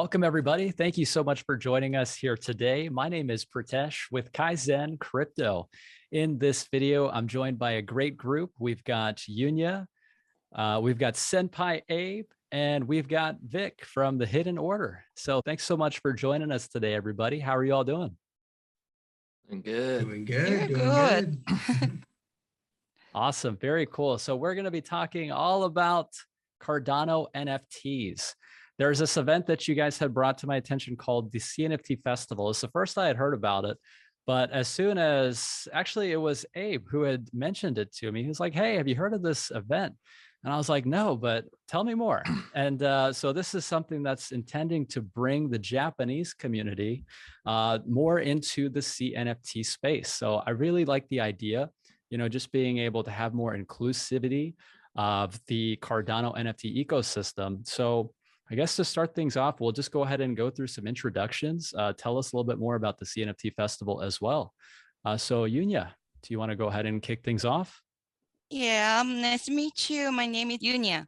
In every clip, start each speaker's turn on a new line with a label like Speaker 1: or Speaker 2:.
Speaker 1: Welcome, everybody. Thank you so much for joining us here today. My name is Pritesh with KAIZN Crypto. In this video, I'm joined by a great group. We've got Yunya, we've got Senpai Abe, and we've got Vic from the Hidden Order. So thanks so much for joining us today, everybody. How are you all doing?
Speaker 2: Doing good.
Speaker 3: Doing good.
Speaker 4: Doing good.
Speaker 1: Awesome. Very cool. So we're going to be talking all about Cardano NFTs. There's this event that you guys had brought to my attention called the CNFT Festival. It's the first I had heard about it, but as soon as, actually it was Abe who had mentioned it to me. He was like, hey, have you heard of this event? And I was like, no, but tell me more. And so this is something that's intending to bring the Japanese community more into the CNFT space. So I really like the idea, you know, just being able to have more inclusivity of the Cardano NFT ecosystem. So I guess to start things off, we'll just go ahead and go through some introductions. Tell us a little bit more about the CNFT Festival as well. So Yunya, do you want to go ahead and kick things off?
Speaker 4: Yeah, nice to meet you. My name is Yunya,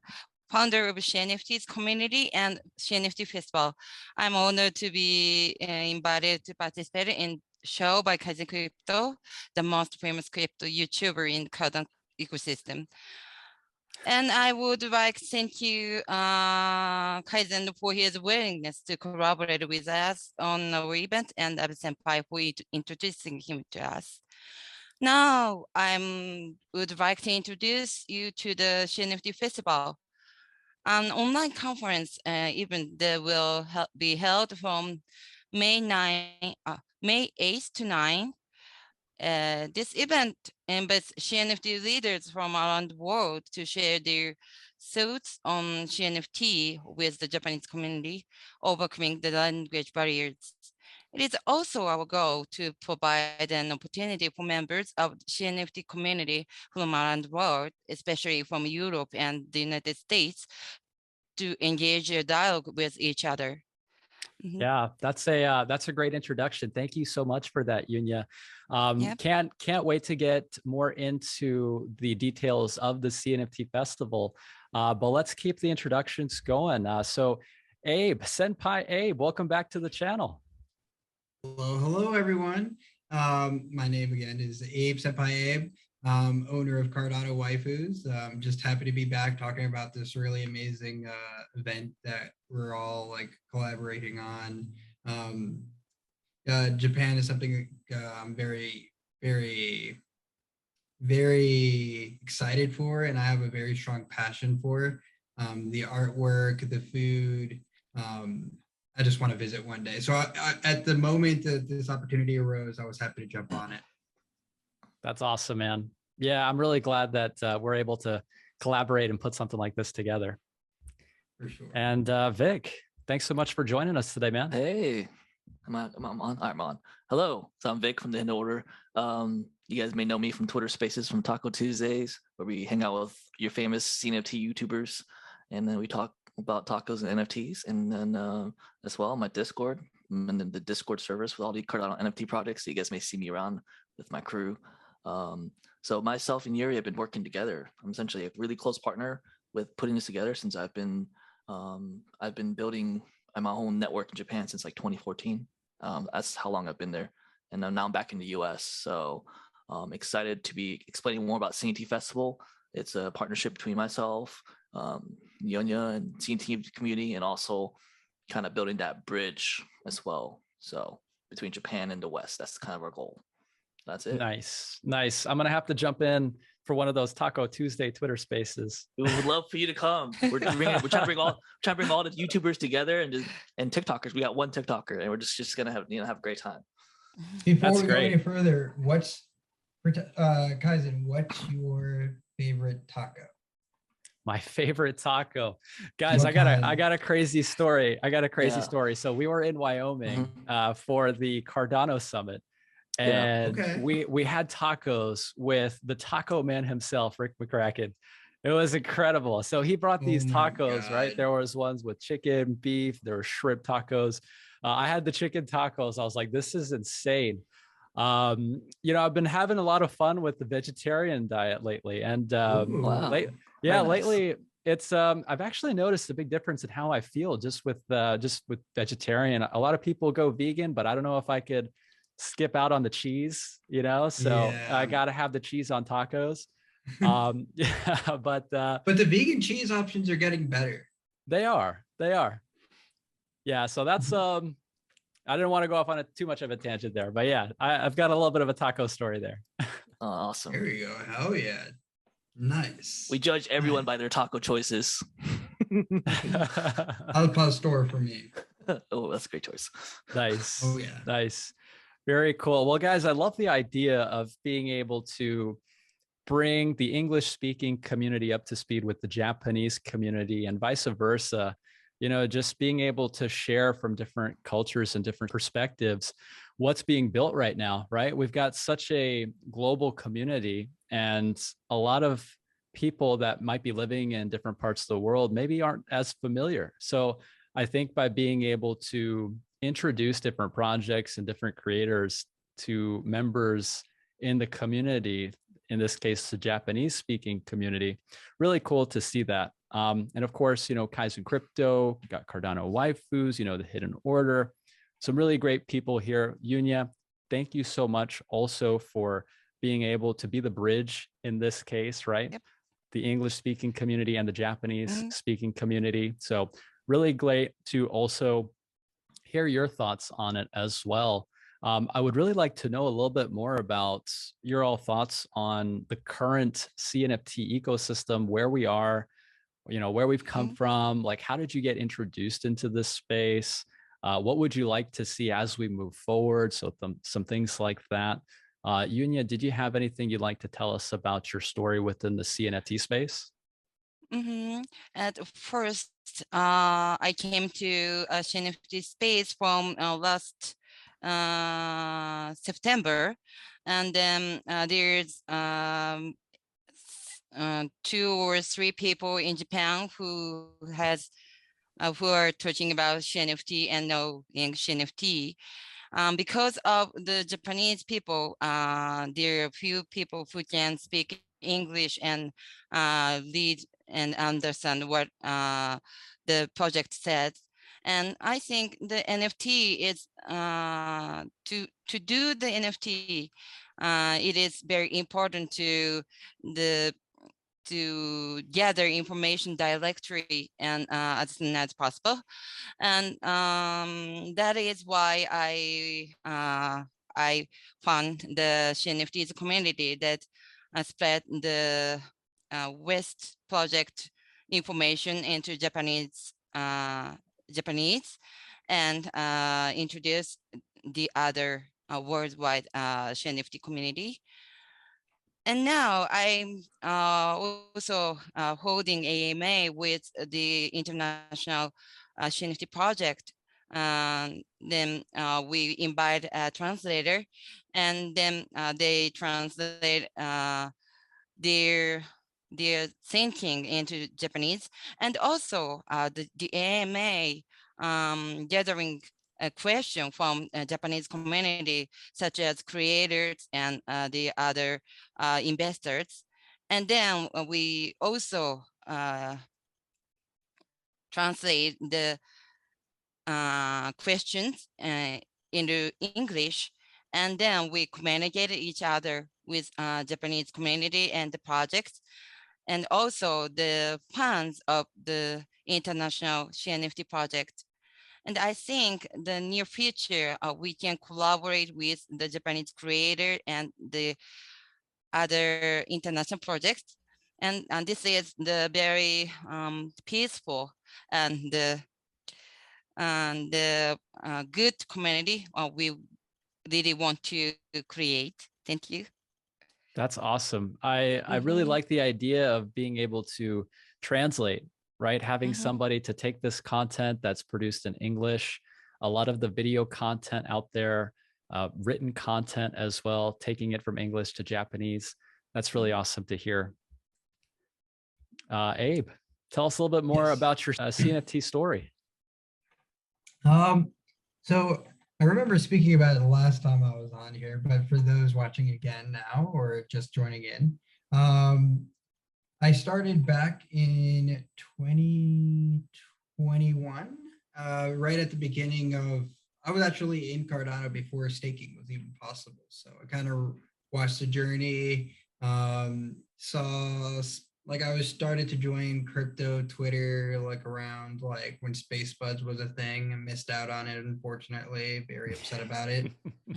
Speaker 4: founder of CNFT's community and CNFT Festival. I'm honored to be invited to participate in show by KAIZN Crypto, the most famous crypto YouTuber in Cardano ecosystem. And I would like to thank you, KAIZN, for his willingness to collaborate with us on our event, and Abe Senpai for introducing him to us. Now, I would like to introduce you to the CNFT Festival, an online conference event that will be held from May 8th to 9th. This event invites CNFT leaders from around the world to share their thoughts on CNFT with the Japanese community, overcoming the language barriers. It is also our goal to provide an opportunity for members of the CNFT community from around the world, especially from Europe and the United States, to engage a dialogue with each other.
Speaker 1: Yeah, that's a great introduction. Thank you so much for that, Yunya.
Speaker 4: Yep.
Speaker 1: Can't wait to get more into the details of the CNFT Festival, but let's keep the introductions going. So Abe, Senpai Abe, welcome back to the channel.
Speaker 3: Hello, everyone. My name again is Abe, Senpai Abe, owner of Cardano Waifus. Just happy to be back talking about this really amazing event that we're all like collaborating on. Japan is something I'm very, very, very excited for, and I have a very strong passion for. The artwork, the food. I just want to visit one day. So at the moment that this opportunity arose, I was happy to jump on it.
Speaker 1: That's awesome, man. Yeah, I'm really glad that we're able to collaborate and put something like this together.
Speaker 3: For sure.
Speaker 1: And Vic, thanks so much for joining us today, man.
Speaker 2: Hey, I'm on. Hello, so I'm Vic from the Hidden Order. You guys may know me from Twitter Spaces from Taco Tuesdays, where we hang out with your famous CNFT YouTubers, and then we talk about tacos and NFTs, and then as well my Discord and then the Discord servers with all the Cardano NFT projects. So you guys may see me around with my crew. So myself and Yuri have been working together. I'm essentially a really close partner with putting this together since I've been building my own network in Japan since like 2014. That's how long I've been there, and now I'm back in the US. So excited to be explaining more about CNFT Festival. It's a partnership between myself, Yunya, and CNFT community, and also kind of building that bridge as well. So between Japan and the West, that's kind of our goal. That's it.
Speaker 1: Nice. I'm going to have to jump in for one of those Taco Tuesday Twitter Spaces.
Speaker 2: We would love for you to come. We're trying to bring all the YouTubers together and TikTokers. We got one TikToker, and we're just going to have a great time.
Speaker 3: Before we go any further, KAIZN, what's your favorite taco?
Speaker 1: My favorite taco, guys. I got a crazy story. So we were in Wyoming for the Cardano Summit, and we had tacos with the taco man himself, Rick McCracken. It was incredible. So he brought these tacos, right? There was ones with chicken, beef, there were shrimp tacos. I had the chicken tacos. I was like, this is insane. You know, I've been having a lot of fun with the vegetarian diet lately, and lately it's I've actually noticed a big difference in how I feel just with vegetarian. A lot of people go vegan, but I don't know if I could skip out on the cheese, you know, so I
Speaker 3: Yeah.
Speaker 1: got to have the cheese on tacos. Yeah, but
Speaker 3: But the vegan cheese options are getting better.
Speaker 1: they are. Yeah, so that's I didn't want to go off on too much of a tangent there, but yeah, I've got a little bit of a taco story there.
Speaker 2: Oh, awesome.
Speaker 3: There we go. Hell yeah. Nice.
Speaker 2: We judge everyone
Speaker 3: Nice.
Speaker 2: by their taco choices.
Speaker 3: Al pastor for me.
Speaker 2: Oh, that's a great choice.
Speaker 1: Nice.
Speaker 3: Oh yeah.
Speaker 1: Nice. Very cool. Well, guys, I love the idea of being able to bring the English speaking community up to speed with the Japanese community and vice versa. You know, just being able to share from different cultures and different perspectives what's being built right now, right? We've got such a global community, and a lot of people that might be living in different parts of the world maybe aren't as familiar. So I think by being able to introduce different projects and different creators to members in the community, in this case, the Japanese speaking community, really cool to see that. And of course, you know, KAIZN Crypto, got Cardano Waifus, you know, the Hidden Order, some really great people here. Yunya, thank you so much also for being able to be the bridge in this case, right?
Speaker 4: Yep.
Speaker 1: The English speaking community and the Japanese speaking community. So really great to also hear your thoughts on it as well. I would really like to know a little bit more about your all thoughts on the current CNFT ecosystem, where we are, you know, where we've come from, like, how did you get introduced into this space? What would you like to see as we move forward? So some things like that. Yunya, did you have anything you'd like to tell us about your story within the CNFT space?
Speaker 4: At first, I came to CNFT space from last September, and then there's 2 or 3 people in Japan who are talking about CNFT and knowing CNFT. Because of the Japanese people, there are few people who can speak English and read and understand what the project says. And I think the NFT is to do the NFT. It is very important to gather information directly and as soon as possible. And that is why I found the CNFTs community that spread the West project information into Japanese and introduce the other worldwide CNFT community. And now I'm also holding AMA with the International CNFT project. Then we invite a translator, and then they translate their thinking into Japanese, and also the AMA gathering a question from a Japanese community, such as creators and the other investors. And then we also translate the questions into English, and then we communicate each other with Japanese community and the projects, and also the fans of the international CNFT project. And I think the near future, we can collaborate with the Japanese creator and the other international projects. And this is the very peaceful and the good community we really want to create. Thank you.
Speaker 1: That's awesome. I really like the idea of being able to translate, right? Having somebody to take this content that's produced in English, a lot of the video content out there, written content as well, taking it from English to Japanese. That's really awesome to hear. Abe, tell us a little bit more about your CNFT story.
Speaker 3: So I remember speaking about it the last time I was on here, but for those watching again now or just joining in, I started back in 2021, right at the beginning of, I was actually in Cardano before staking was even possible. So I kind of watched the journey, saw like I was started to join crypto Twitter like around like when Space Buds was a thing and missed out on it, unfortunately. Very upset about it.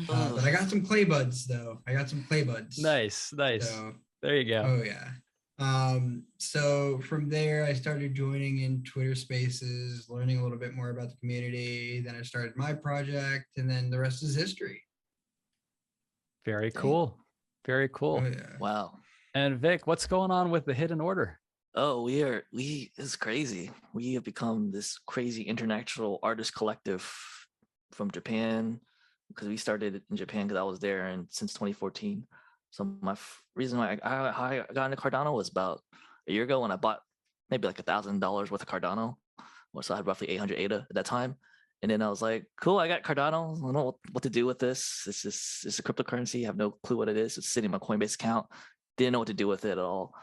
Speaker 3: But I got some clay buds though. I got some clay buds.
Speaker 1: Nice.
Speaker 3: So,
Speaker 1: There you go.
Speaker 3: oh yeah. So from there, I started joining in Twitter Spaces, learning a little bit more about the community. Then I started my project, and then the rest is history.
Speaker 1: Very
Speaker 2: Dang.
Speaker 1: cool. Very cool.
Speaker 3: Oh yeah.
Speaker 2: Wow.
Speaker 1: And Vic, what's going on with the Hidden Order?
Speaker 2: Oh, it's crazy. We have become this crazy international artist collective from Japan, because we started in Japan because I was there and since 2014. So my reason why I got into Cardano was about a year ago when I bought maybe like $1,000 worth of Cardano. So I had roughly 800 ADA at that time. And then I was like, cool, I got Cardano. I don't know what to do with this. It's a cryptocurrency. I have no clue what it is. It's sitting in my Coinbase account. Didn't know what to do with it at all.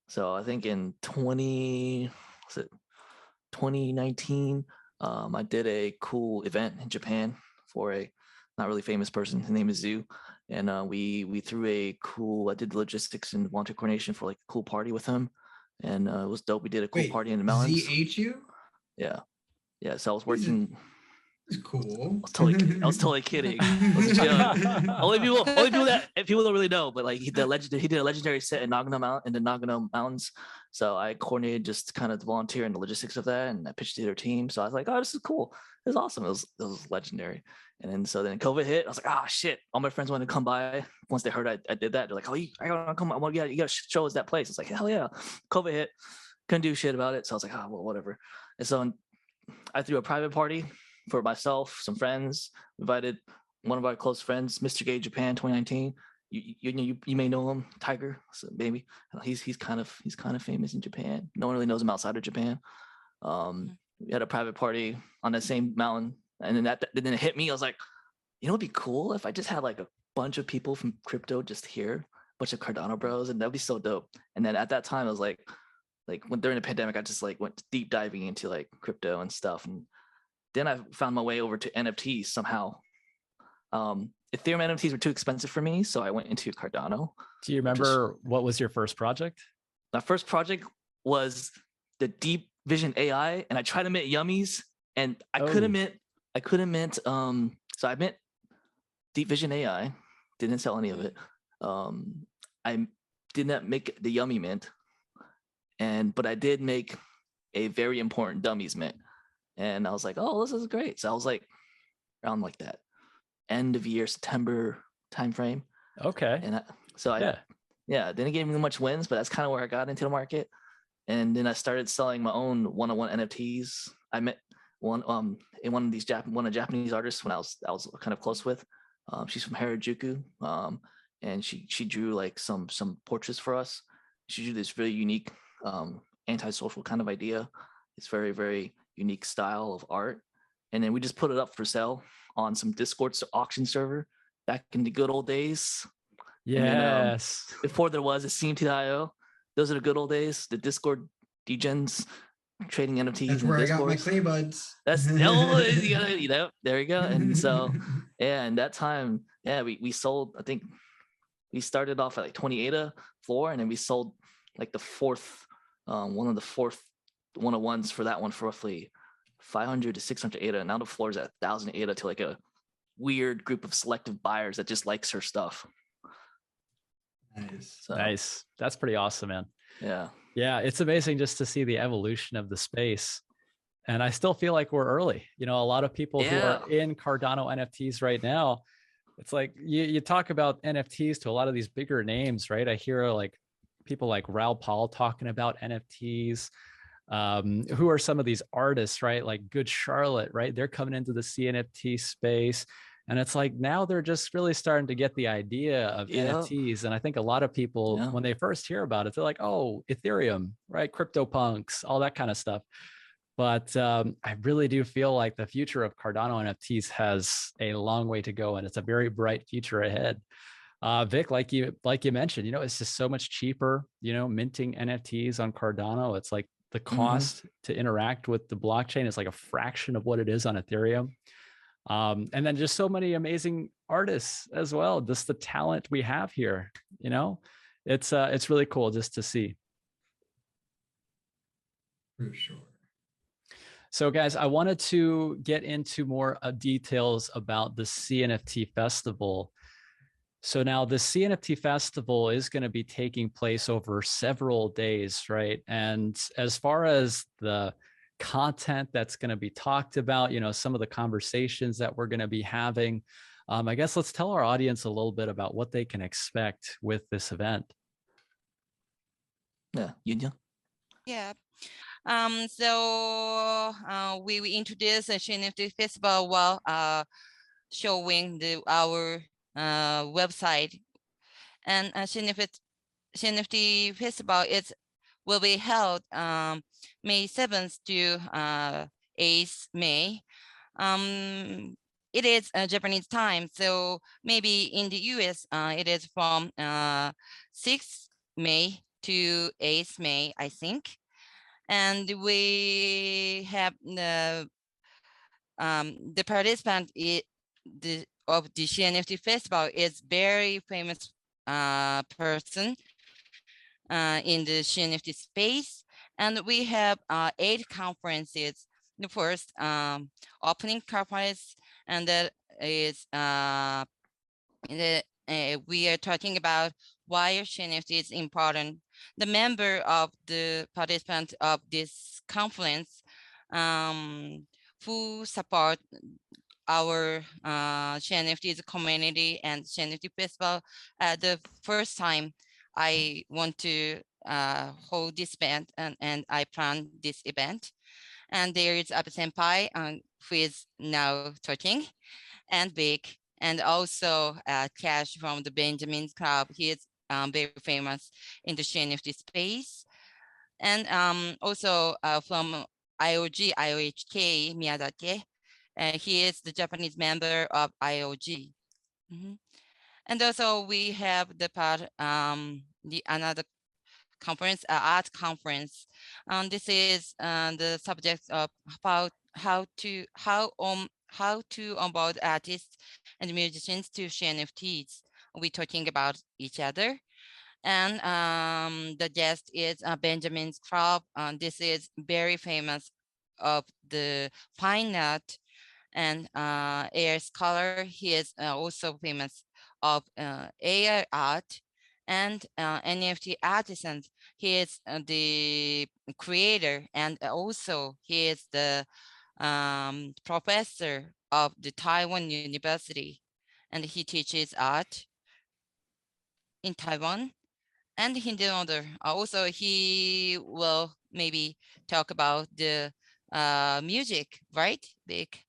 Speaker 2: So I think in 2019, I did a cool event in Japan for a not really famous person. His name is Zoo. And we threw a cool, I did the logistics and volunteer coordination for like a cool party with him. And it was dope. We did a cool party in the mountains.
Speaker 3: ZHU?
Speaker 2: Yeah. Yeah. So I was working.
Speaker 3: It's cool.
Speaker 2: I was totally kidding. It was a joke. Only people that people don't really know, but like he did a legendary set in the Nagano Mountains. So I coordinated just kind of the volunteer and the logistics of that, and I pitched to their team. So I was like, oh, this is cool. It was awesome. It was legendary. And then COVID hit. I was like, oh shit. All my friends wanted to come by. Once they heard I did that, they're like, oh, I gotta come. You gotta show us that place. It's like, hell yeah. COVID hit. Couldn't do shit about it. So I was like, oh well, whatever. And so I threw a private party for myself, some friends, invited one of our close friends, Mr. Gay Japan 2019. You may know him, Tiger, so maybe. He's kind of famous in Japan. No one really knows him outside of Japan. We had a private party on the same mountain, and then then it hit me. I was like, you know, it'd be cool if I just had like a bunch of people from crypto just here, a bunch of Cardano bros, and that'd be so dope. And then at that time, I was like when during the pandemic, I just like went deep diving into like crypto and stuff, and then I found my way over to NFTs somehow. Ethereum NFTs were too expensive for me, so I went into Cardano.
Speaker 1: Do you remember what was your first project?
Speaker 2: My first project was the Deep Vision AI, and I tried to mint yummies, and I couldn't mint. So I mint Deep Vision AI, didn't sell any of it. I did not make the yummy mint, but I did make a very important dummies mint. And I was like, oh, this is great. So I was like, around like that end of year, September timeframe.
Speaker 1: Okay.
Speaker 2: And didn't give me much wins, but that's kind of where I got into the market. And then I started selling my own one-on-one NFTs. I met one of Japanese artists when I was kind of close with. She's from Harajuku. And she drew like some portraits for us. She drew this really unique antisocial kind of idea. It's very, very unique style of art. And then we just put it up for sale on some Discord auction server back in the good old days.
Speaker 1: Yes.
Speaker 2: Then, before there was a CNFT.io. Those are the good old days, the Discord degens trading NFTs.
Speaker 3: That's where I got my clay buds.
Speaker 2: That's there you go. And so and that time, we sold, I think we started off at like 20 ADA floor, and then we sold like the fourth one-on-ones for that one for roughly 500 to 600 ADA. Now the floor is at 1,000 ADA to like a weird group of selective buyers that just likes her stuff.
Speaker 3: Nice.
Speaker 2: So,
Speaker 1: nice. That's pretty awesome, man.
Speaker 2: Yeah.
Speaker 1: Yeah. It's amazing just to see the evolution of the space. And I still feel like we're early. You know, a lot of people who are in Cardano NFTs right now, it's like you talk about NFTs to a lot of these bigger names, right? I hear like people like Raoul Paul talking about NFTs. Who are some of these artists, right? Like Good Charlotte, right? They're coming into the CNFT space. And it's like now they're just really starting to get the idea of NFTs. And I think a lot of people, when they first hear about it, they're like, oh, Ethereum, right? CryptoPunks, all that kind of stuff. But I really do feel like the future of Cardano NFTs has a long way to go, and it's a very bright future ahead. Vic, like you mentioned, it's just so much cheaper, minting NFTs on Cardano. It's like the cost to interact with the blockchain is like a fraction of what it is on Ethereum. And then just so many amazing artists as well. Just the talent we have here, it's really cool just to see.
Speaker 3: For sure.
Speaker 1: So guys, I wanted to get into more details about the CNFT Festival. So now the CNFT Festival is going to be taking place over several days, right? And as far as the content that's going to be talked about, some of the conversations that we're going to be having, I guess let's tell our audience a little bit about what they can expect with this event.
Speaker 2: Yeah, Yunya.
Speaker 4: Yeah. So we introduced the CNFT Festival while showing our website, and CNFT Festival will be held May 7th to 8th May. It is Japanese time, so maybe in the US it is from 6th May to 8th May, I think. And we have the participant of the CNFT Festival is very famous person in the CNFT space. And we have 8 conferences. The first opening conference, and that is we are talking about why CNFT is important. The member of the participant of this conference who support our CNFT's community and CNFT Festival. The first time I want to hold this event, and I plan this event. And there is Abe Senpai, who is now talking, and Vic, and also Cash from the Benjamin's Club. He is very famous in the CNFT space. And also from IOHK, Miyazaki. He is the Japanese member of IOG. And also we have the another conference, art conference. This is the subject of about how to onboard artists and musicians to CNFTs. We're talking about each other. And the guest is Benjamin's Club. This is very famous of the fine art and AI scholar. He is also famous of AI art and NFT artisans. He is the creator, and also he is the professor of the Taiwan University, and he teaches art in Taiwan and in other. Also, he will maybe talk about the music, right, Vic?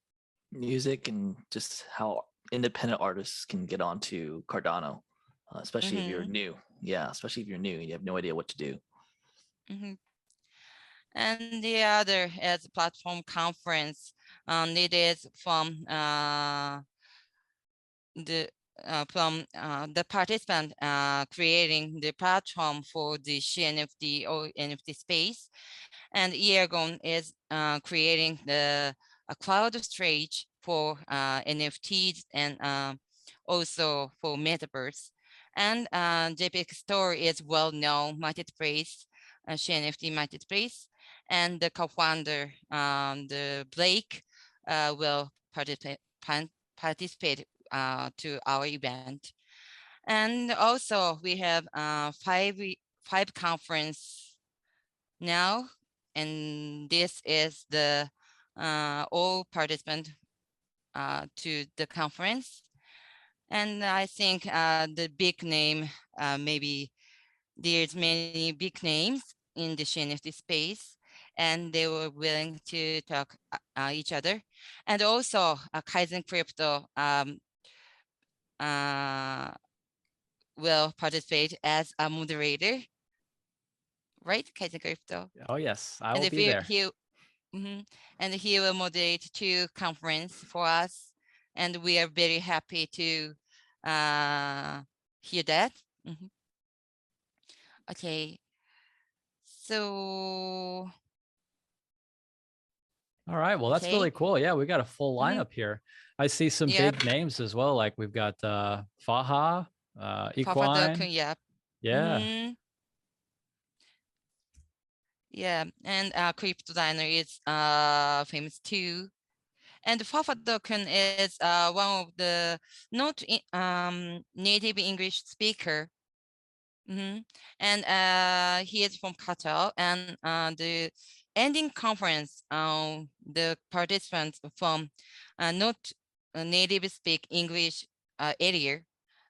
Speaker 2: Music and just how independent artists can get onto Cardano, especially if you're new. Yeah, especially if you're new and you have no idea what to do.
Speaker 4: And the other is platform conference. It is from the participant creating the platform for the CNFT or NFT space, and Yeargon is creating a cloud storage for NFTs and also for metaverse. And JPEG Store is well-known marketplace, CNFT marketplace, and the co-founder, the Blake, will participate to our event. And also we have five conference now, and this is the all participants to the conference. And I think the big name, maybe there's many big names in the CNFT space, and they were willing to talk each other. And also KAIZN Crypto will participate as a moderator, right? KAIZN Crypto.
Speaker 1: Oh yes, I will be there.
Speaker 4: And he will moderate 2 conference for us, and we are very happy to hear that. Okay. So,
Speaker 1: All right. Well, that's
Speaker 4: okay.
Speaker 1: really cool. Yeah, we got a full lineup here. I see some
Speaker 4: Yep.
Speaker 1: big names as well. Like we've got Faha, Equine.
Speaker 4: Yep.
Speaker 1: Yeah.
Speaker 4: Yeah, and Crypto Diner is famous too. And Fafadoken is one of the not native English speaker. And he is from Qatar. And the ending conference, the participants from not native speak English area.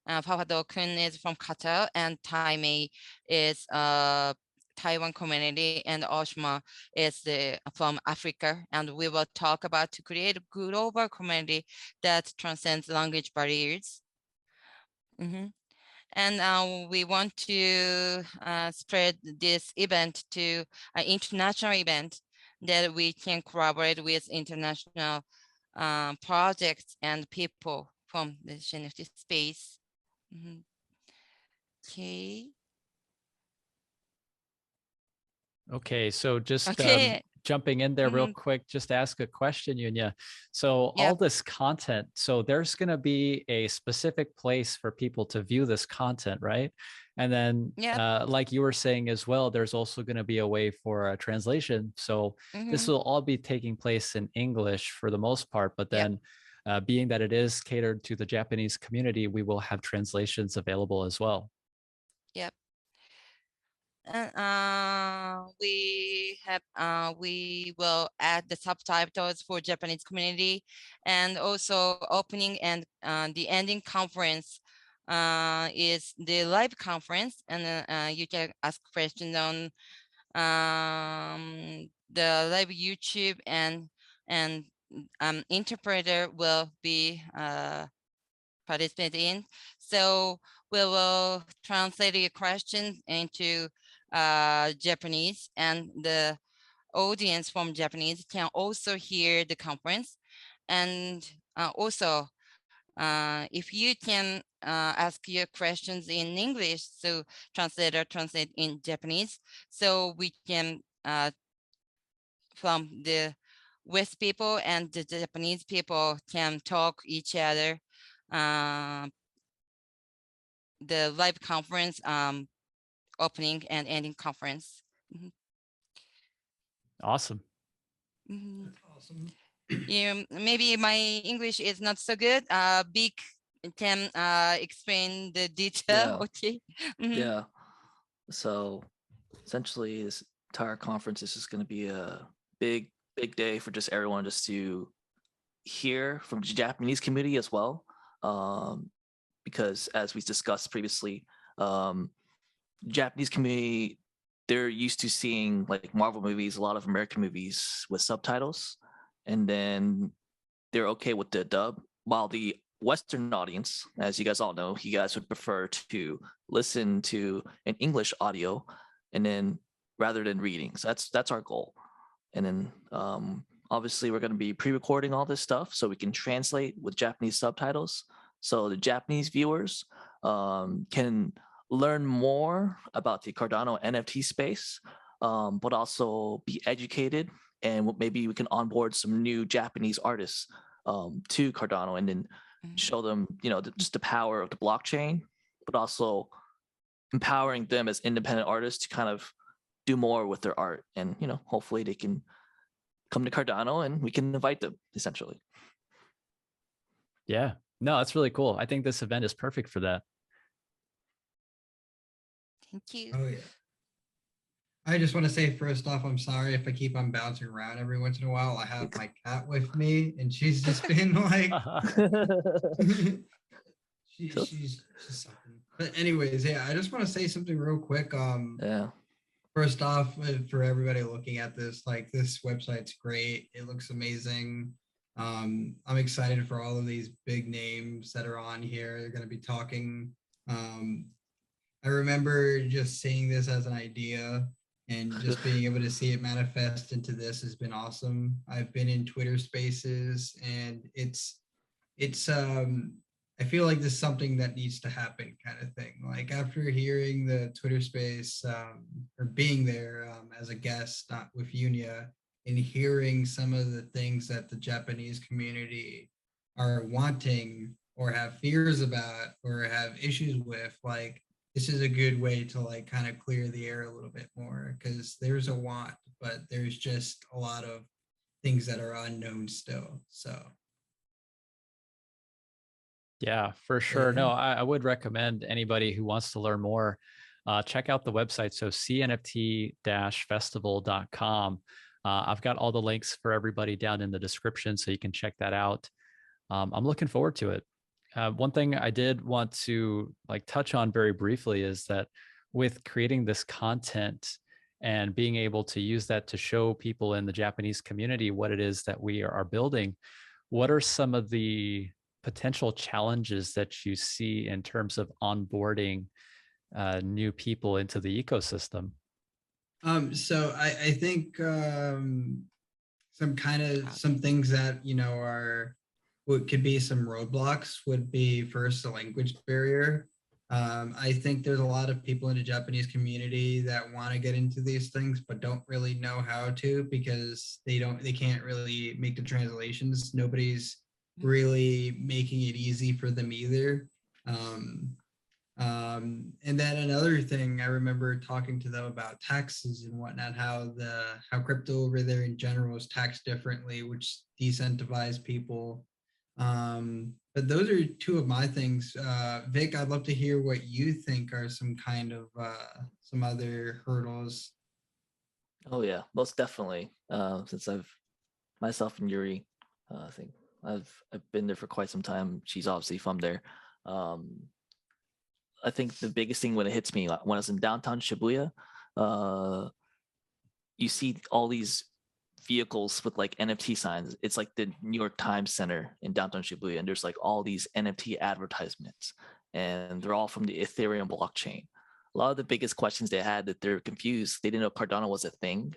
Speaker 4: Fafadoken is from Qatar, and Taimei is Taiwan community, and Oshma is from Africa. And we will talk about to create a global community that transcends language barriers. And we want to spread this event to an international event that we can collaborate with international projects and people from the CNFT space. Okay.
Speaker 1: Okay, so just
Speaker 4: Okay.
Speaker 1: jumping in there real quick, just ask a question, Yunya. So all this content, so there's going to be a specific place for people to view this content, right? And then like you were saying as well, there's also going to be a way for a translation. So this will all be taking place in English for the most part, but then being that it is catered to the Japanese community, we will have translations available as well.
Speaker 4: Yep. And we will add the subtitles for Japanese community, and also opening and the ending conference is the live conference, and you can ask questions on the live YouTube, and interpreter will be participating in. So we will translate your questions into Japanese, and the audience from Japanese can also hear the conference. And also, if you can ask your questions in English, so translator translate in Japanese, so we can from the West people and the Japanese people can talk each other. The live conference opening and ending conference.
Speaker 1: Awesome.
Speaker 3: That's awesome.
Speaker 4: Yeah, maybe my English is not so good. Big can explain the detail. Okay.
Speaker 2: Yeah. So essentially, this entire conference is just going to be a big day for just everyone just to hear from the Japanese community as well. Because as we discussed previously, Japanese community, they're used to seeing like Marvel movies, a lot of American movies with subtitles, and then they're okay with the dub, while the Western audience, as you guys all know, you guys would prefer to listen to an English audio and then rather than reading. So that's our goal. And then obviously we're going to be pre-recording all this stuff so we can translate with Japanese subtitles, so the Japanese viewers can learn more about the Cardano NFT space, but also be educated, and maybe we can onboard some new Japanese artists to Cardano, and then show them, just the power of the blockchain, but also empowering them as independent artists to kind of do more with their art. And, hopefully they can come to Cardano and we can invite them, essentially.
Speaker 1: Yeah, no, that's really cool. I think this event is perfect for that.
Speaker 4: Thank you.
Speaker 3: Oh yeah. I just want to say first off, I'm sorry if I keep on bouncing around every once in a while. I have my cat with me, and she's just been like, she's sucking. But anyways, yeah, I just want to say something real quick.
Speaker 2: Yeah.
Speaker 3: First off, for everybody looking at this, like, this website's great. It looks amazing. I'm excited for all of these big names that are on here. They're going to be talking. I remember just seeing this as an idea, and just being able to see it manifest into this has been awesome. I've been in Twitter spaces, and it's I feel like this is something that needs to happen, kind of thing. Like after hearing the Twitter space or being there as a guest, not with Unia, and hearing some of the things that the Japanese community are wanting or have fears about or have issues with, like this is a good way to like kind of clear the air a little bit more, because there's a want, but there's just a lot of things that are unknown still. So
Speaker 1: Yeah, for sure. No, I would recommend anybody who wants to learn more, check out the website. So CNFT-festival.com. I've got all the links for everybody down in the description, so you can check that out. I'm looking forward to it. One thing I did want to like touch on very briefly is that with creating this content and being able to use that to show people in the Japanese community what it is that we are building, what are some of the potential challenges that you see in terms of onboarding new people into the ecosystem?
Speaker 3: So I think some things that are what could be some roadblocks would be first the language barrier. I think there's a lot of people in the Japanese community that want to get into these things but don't really know how to, because they can't really make the translations. Nobody's really making it easy for them either. And then another thing, I remember talking to them about taxes and whatnot, how crypto over there in general is taxed differently, which decentivize people. But those are two of my things. Vic, I'd love to hear what you think are some kind of some other hurdles.
Speaker 2: Oh yeah, most definitely. Since I've myself and Yuri, I think I've been there for quite some time. She's obviously from there. I think the biggest thing when it hits me when I was in downtown Shibuya, you see all these vehicles with like NFT signs. It's like the New York Times Center in downtown Shibuya, and there's like all these NFT advertisements, and they're all from the Ethereum blockchain. A lot of the biggest questions they had, that they're confused. They didn't know Cardano was a thing,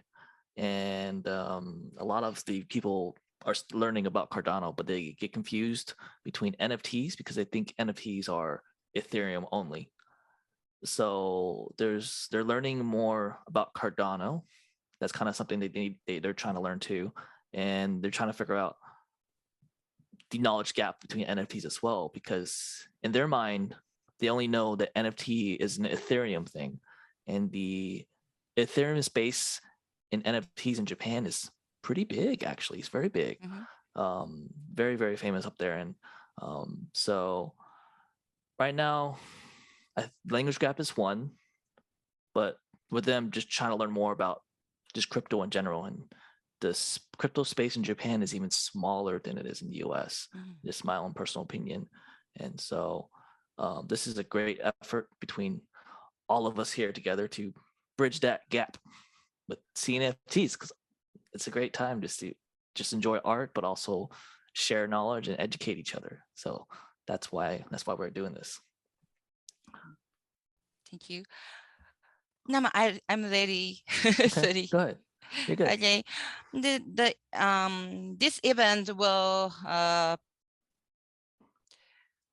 Speaker 2: and a lot of the people are learning about Cardano, but they get confused between NFTs because they think NFTs are Ethereum only. So they're learning more about Cardano. That's kind of something they're trying to learn too, and they're trying to figure out the knowledge gap between NFTs as well, because in their mind they only know that NFT is an Ethereum thing, and the Ethereum space in NFTs in Japan is pretty big. Actually, it's very big. Very, very famous up there. And so right now, language gap is one, but with them just trying to learn more about just crypto in general, and the crypto space in Japan is even smaller than it is in the US. Just my own personal opinion. And so this is a great effort between all of us here together to bridge that gap with CNFTs, because it's a great time just to enjoy art, but also share knowledge and educate each other. So that's why we're doing this.
Speaker 4: Thank you. No, I'm ready.
Speaker 2: Okay,
Speaker 4: Sorry.
Speaker 2: go ahead. You're good.
Speaker 4: Okay. This event will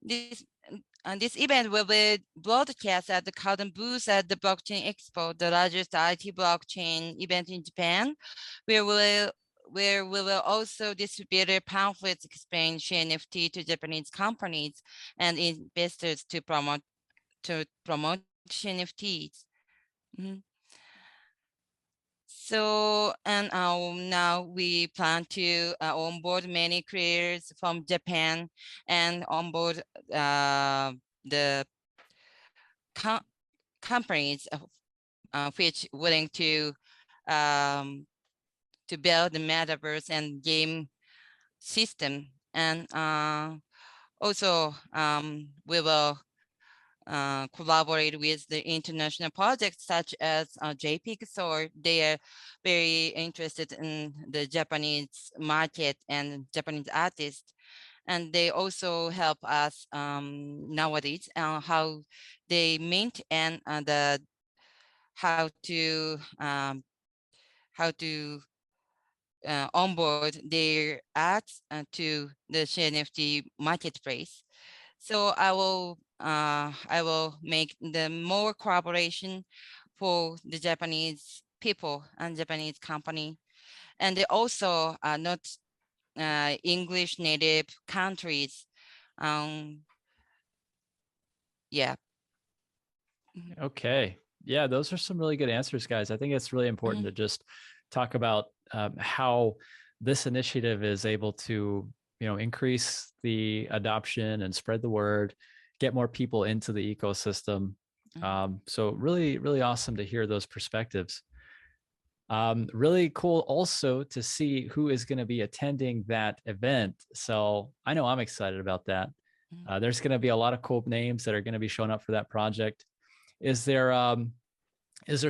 Speaker 4: this event will be broadcast at the Cardano booth at the Blockchain Expo, the largest IT blockchain event in Japan, where we will also distribute pamphlets explain CNFT to Japanese companies and investors to promote CNFTs. So, and now we plan to onboard many creators from Japan and onboard the companies which willing to build the metaverse and game system. And also we will collaborate with the international projects such as JPEG, so they are very interested in the Japanese market and Japanese artists. And they also help us nowadays how they mint and how to onboard their ads to the CNFT marketplace. So I will make the more collaboration for the Japanese people and Japanese company, and also not English native countries. Yeah.
Speaker 1: Okay. Yeah, those are some really good answers, guys. I think it's really important to just talk about how this initiative is able to, increase the adoption and spread the word, get more people into the ecosystem. So really, really awesome to hear those perspectives. Really cool also to see who is going to be attending that event. So I know I'm excited about that. There's going to be a lot of cool names that are going to be showing up for that project. Is there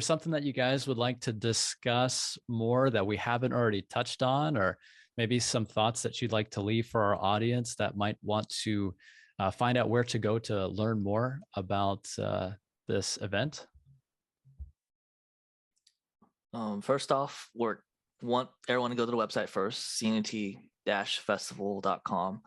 Speaker 1: something that you guys would like to discuss more that we haven't already touched on, or maybe some thoughts that you'd like to leave for our audience that might want to find out where to go to learn more about this event?
Speaker 2: First off, want everyone to go to the website first, CNFT-festival.com.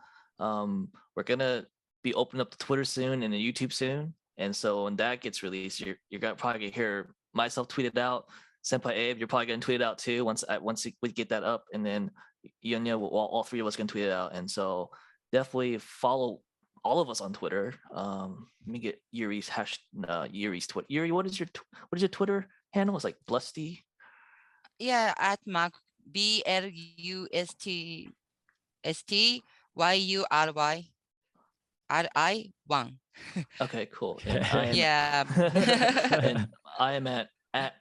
Speaker 2: We're gonna be opening up the Twitter soon and the YouTube soon. And so when that gets released, you're gonna probably hear myself tweet it out. Senpai Abe, you're probably gonna tweet it out too once we get that up, and then Yunya, all three of us can tweet it out. And so definitely follow all of us on Twitter. Let me get Yuri's Yuri's Twitter. Yuri, what is your Twitter handle? It's like Blusty.
Speaker 4: Yeah, at Mark BLUSTSTYURYRI1.
Speaker 2: Okay, cool.
Speaker 1: Okay.
Speaker 2: And I am
Speaker 4: Yeah.
Speaker 2: and I am at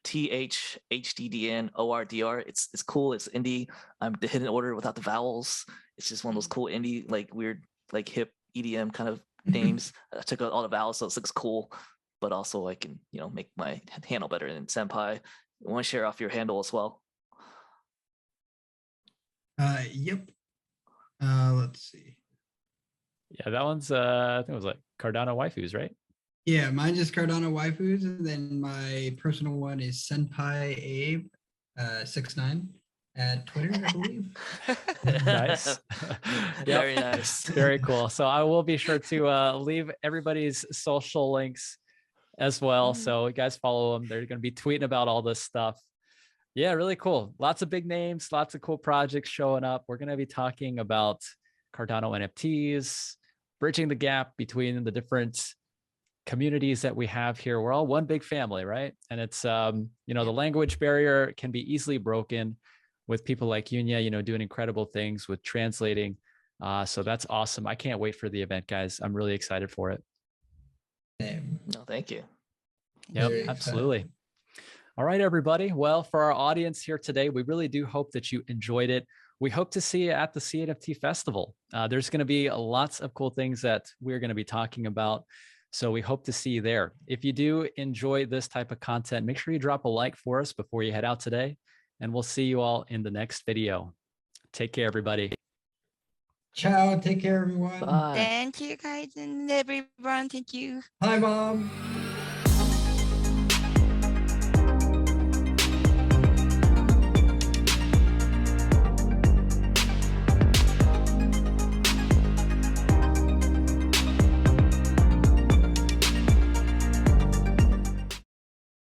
Speaker 2: THHDDNORDR. It's cool. It's indie. I'm the hidden order without the vowels. It's just one of those cool indie, like weird, like hip EDM kind of names. I took out all the vowels, so it looks cool. But also I can, make my handle better. And Senpai, you want to share off your handle as well?
Speaker 3: Yep. Let's see.
Speaker 1: Yeah, that one's I think it was like Cardano waifus, right?
Speaker 3: Yeah, mine is Cardano waifus, and then my personal one is Senpai Abe 69 at Twitter, I believe.
Speaker 1: Nice. Yep.
Speaker 2: Very nice.
Speaker 1: Very cool. So I will be sure to leave everybody's social links as well. So you guys follow them. They're going to be tweeting about all this stuff. Yeah, really cool. Lots of big names, lots of cool projects showing up. We're going to be talking about Cardano NFTs, bridging the gap between the different communities that we have here. We're all one big family, right? And it's, the language barrier can be easily broken with people like Yunya, doing incredible things with translating. So that's awesome. I can't wait for the event, guys. I'm really excited for it.
Speaker 2: No, thank you.
Speaker 1: Yep, absolutely. All right, everybody. Well, for our audience here today, we really do hope that you enjoyed it. We hope to see you at the CNFT Festival. There's going to be lots of cool things that we're going to be talking about. So we hope to see you there. If you do enjoy this type of content, make sure you drop a like for us before you head out today. And we'll see you all in the next video. Take care, everybody.
Speaker 3: Ciao. Take care, everyone.
Speaker 2: Bye.
Speaker 4: Thank you, guys, and everyone. Thank you.
Speaker 3: Hi, Mom.